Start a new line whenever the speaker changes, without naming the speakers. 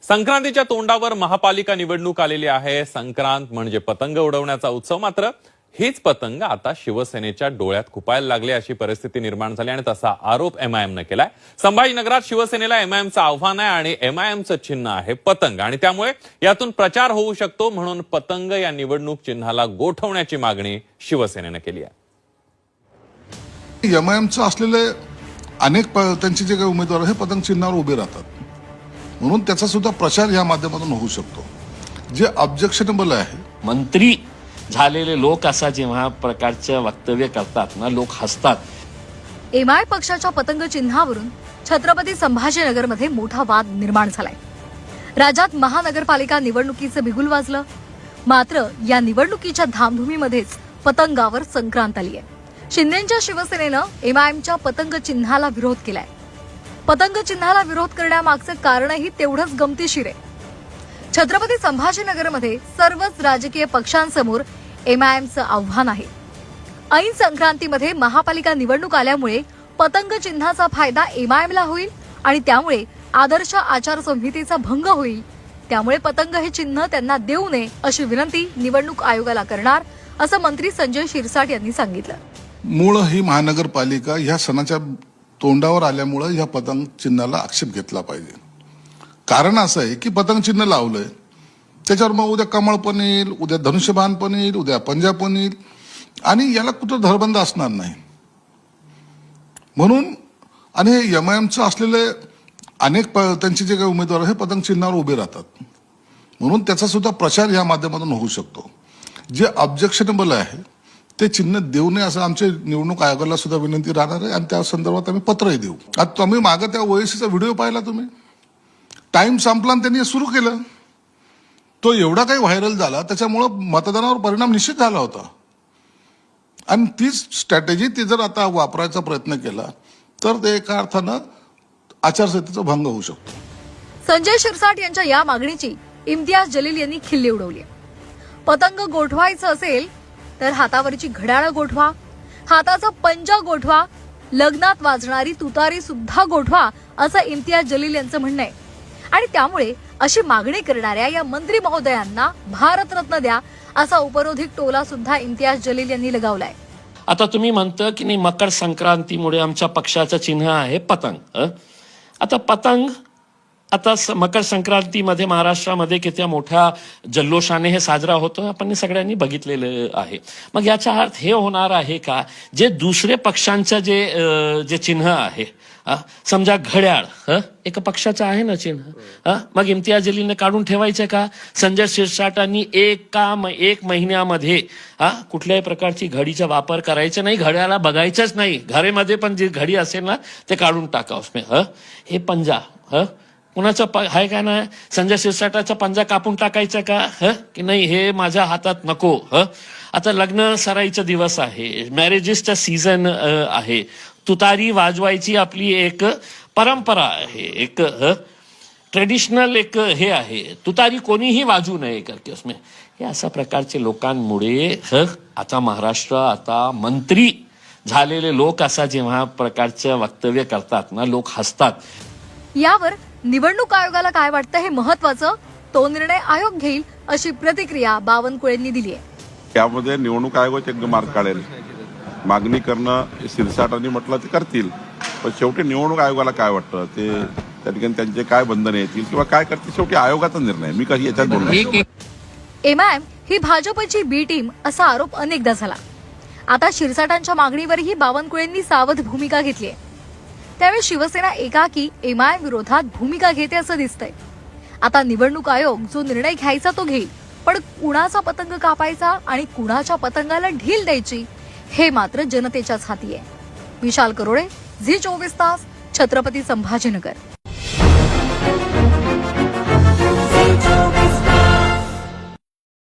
संक्रांतीच्या तोंडावर महापालिका निवडणूक आलेली आहे। संक्रांत म्हणजे पतंग उडवण्याचा उत्सव, मात्र हीच पतंग आता शिवसेनेच्या डोळ्यात खुपायला लागली अशी परिस्थिती निर्माण झाली आणि तसा आरोप एमआयएमने केलाय। संभाजीनगरात शिवसेनेला एमआयएमचं आव्हान आहे आणि एमआयएमचं चिन्ह आहे पतंग आणि त्यामुळे यातून प्रचार होऊ शकतो, म्हणून पतंग या निवडणूक चिन्हाला गोठवण्याची मागणी शिवसेनेने केली आहे।
एमआयएमचं असलेले अनेक त्यांचे जे काही उमेदवार हे पतंग चिन्हावर उभे राहतात, म्हणून त्याचा सुद्धा प्रचार या माध्यमातून होऊ शकतो, जे ऑब्जेक्शनेबल आहे।
मंत्री झालेले लोक असा जेव्हा प्रकारचं वक्तव्य करतात ना, लोक हसतात।
एमआय पक्षाच्या पतंग चिन्हावरून छत्रपती संभाजीनगरमध्ये मोठा वाद निर्माण झालाय। राज्यात महानगरपालिका निवडणुकीचं बिगुल वाजलं, मात्र या निवडणुकीच्या धामधुमीमध्येच पतंगावर संक्रांत आली आहे। शिंदेच्या शिवसेनेनं एमआयएमच्या पतंग चिन्हाला विरोध केलाय। पतंग चिन्हाला विरोध करण्यामागचं कारणही तेवढंच गमतीशीर आहे। छत्रपती संभाजीनगरमध्ये सर्वच राजकीय पक्षांसमोर एमआयएमचं आव्हान आहे। ऐन संक्रांतीमध्ये महापालिका निवडणूक आल्यामुळे पतंग चिन्हाचा फायदा एमआयएमला होईल आणि त्यामुळे आदर्श आचारसंहितेचा भंग होईल। त्यामुळे पतंग हे चिन्ह त्यांना देऊ नये अशी विनंती निवडणूक आयोगाला करणार, असं मंत्री संजय शिरसाट यांनी सांगितलं।
मूळ ही महानगरपालिका ह्या सणाच्या तोंडावर आल्यामुळे ह्या पतंग चिन्हाला आक्षेप घेतला पाहिजे। कारण असं आहे की पतंग चिन्ह लावलंय, त्याच्यावर मग उद्या कमळ पण येईल, उद्या धनुष्यबाण पण येईल, उद्या पंजा पण येईल आणि याला कुठं धरबंद असणार नाही। म्हणून आणि हे एमआयएमचं असलेले अनेक त्यांचे जे काही उमेदवार हे पतंग चिन्हावर उभे राहतात, म्हणून त्याचा सुद्धा प्रचार या माध्यमातून होऊ शकतो, जे ऑब्जेक्शनेबल आहे ते चिन्ह देऊ नये असं आमच्या निवडणूक आयोगाला सुद्धा विनंती राहणार आहे आणि त्या संदर्भात आम्ही पत्रही देऊ। आता तुम्ही मागे त्या ओएसीचा व्हिडिओ पाहिला, तुम्ही टाइम संपला आणि त्यांनी सुरू केलं, तो एवढा काही व्हायरल झाला, त्याच्यामुळं मतदानावर परिणाम निश्चित झाला होता आणि तीच स्ट्रॅटेजी ते जर आता वापरायचा प्रयत्न केला तर ते एका अर्थानं आचारसंहितेचा भंग होऊ शकतो।
संजय शिरसाट यांच्या या मागणीची इम्तियाज जलील यांनी खिल्ली उडवली। पतंग गोठवायचं असेल तर हातावरची घड्याळ गोठवा, हाताचा पंजा गोठवा, लग्नात वाजणारी तुतारी सुद्धा गोठवा, असं इम्तियाज जलील यांचं म्हणणं आहे। आणि त्यामुळे अशी मागणी करणाऱ्या या मंत्री महोदयांना भारतरत्न द्या असा उपरोधिक टोला सुद्धा इम्तियाज जलील यांनी लगावलाय।
आता तुम्ही म्हणता की नाही, मकर संक्रांतीमुळे आमच्या पक्षाचं चिन्ह आहे पतंग। आता पतंग आता मकर संक्रांतीमध्ये महाराष्ट्रामध्ये किती मोठ्या जल्लोषाने हे साजरा होतं, आपण सगळ्यांनी बघितलेलं आहे। मग याचा अर्थ हे होणार आहे का, जे दुसरे पक्षांचं जे चिन्ह आहे, समजा घड्याळ एक पक्षाचं आहे ना चिन्ह, मग इम्तियाज जलीलने काढून ठेवायचं का? संजय शिरसाटांनी एक महिन्यामध्ये कुठल्याही प्रकारची घडीचा वापर करायचा नाही, घड्याला बघायचंच नाही, घरामध्ये पण जी घडी असेल ना ते काढून टाका। हे पंजा कुणाचा आहे का ना, संजय शिरसाटाचा पंजा कापून टाकायचा का की नाही, हे माझ्या हातात नको। आता लग्न सराईचा दिवस आहे, मॅरेजेसचा सीझन आहे, तुतारी वाजवायची आपली एक परंपरा आहे, एक ट्रेडिशनल एक हे आहे, तुतारी कोणीही वाजवू नये करके उसमें। हे अशा प्रकारचे लोकांमुळे आता महाराष्ट्र, आता मंत्री झालेले लोक असा जेव्हा प्रकारचं वक्तव्य करतात ना, लोक हसतात।
यावर निवडणूक आयोगाला काय वाटतं हे महत्वाचं, तो निर्णय आयोग घेईल अशी प्रतिक्रिया बावनकुळेंनी दिली आहे।
त्यामध्ये निवडणूक आयोगाचे एक मार्ग काढेल, मागणी करणं शिरसाटांनी म्हटलं ते करतील, पण शेवटी निवडणूक आयोगाला काय वाटतं ते त्या ठिकाणी त्यांचे काय बंधने येतील किंवा काय करतील, शेवटी आयोगाचा निर्णय, मी काही याच्यात बोलणार।
एमआयएम ही भाजपची बी टीम असा आरोप अनेकदा झाला। आता शिरसाटांच्या मागणीवरही बावनकुळेंनी सावध भूमिका घेतली आहे। त्यावेळी शिवसेना एकाकी एमआयएम विरोधात भूमिका घेते असं दिसतंय। आता निवडणूक आयोग जो निर्णय घ्यायचा तो घेईल, पण कुणाचा पतंग कापायचा आणि कुणाच्या पतंगाला ढील द्यायची हे मात्र जनतेच्याच हाती आहे। विशाल करोडे, झी 24 तास, छत्रपती संभाजीनगर।